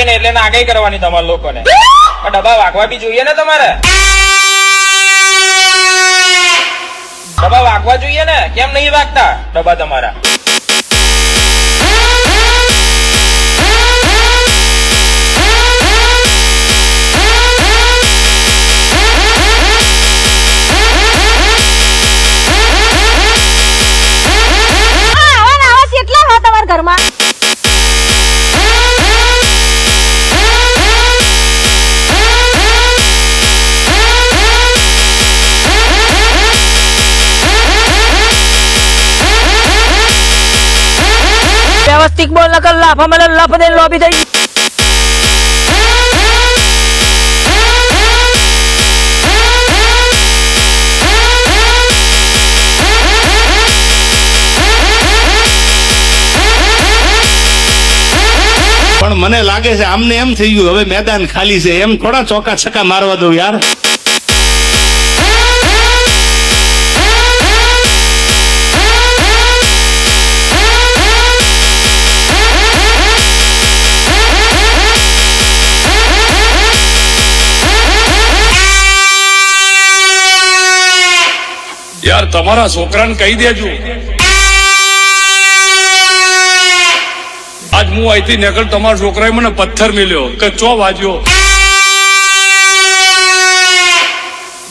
વાગે ને એટલે નાગાઈ કરવાની તમારા લોકોને. ડબ્બા વાગવા બી જોઈએ ને તમારે. ડબ્બા વાગવા જોઈએ ને, કેમ નહીં વાગતા ડબ્બા તમારા? ઘરમાં વ્યવસ્થિત બોલ નકર લાફા મને લફ દે લોબી થઈ. પણ મને લાગે છે આમને એમ થઈ ગયું હવે મેદાન ખાલી છે, એમ થોડા ચોકા છક્કા મારવા દઉં યાર. યાર તમારા છોકરાને કહી દેજો આજ હું અહીંથી નીકળ તમારા છોકરાએ મને પથ્થર મેલ્યો કે ચો વાજ્યો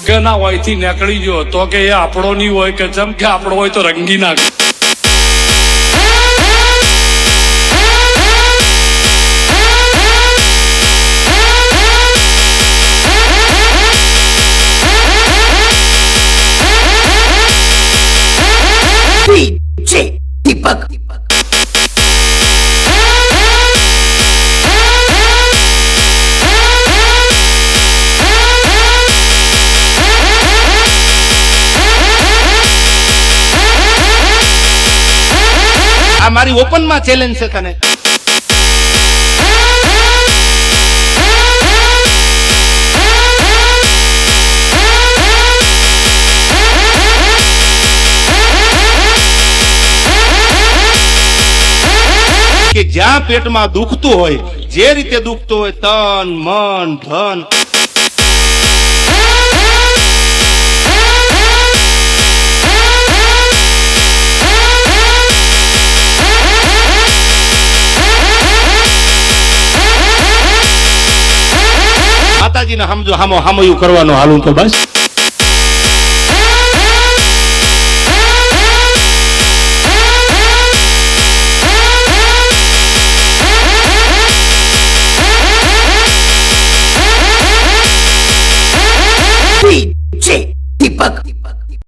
કે ના અહીંથી નીકળી ગયો તો કે એ આપણો નહીં હોય કે જેમ કે આપણો હોય તો રંગી નાખ. દીપક આ મારી ઓપન માં ચેલેન્જ છે તને. કે જ્યાં પેટમાં દુખતું હોય, જે રીતે દુખતું હોય, તન મન ધન, માતાજીને સમજો હામો હામયું કરવાનો હાલું તો બસ.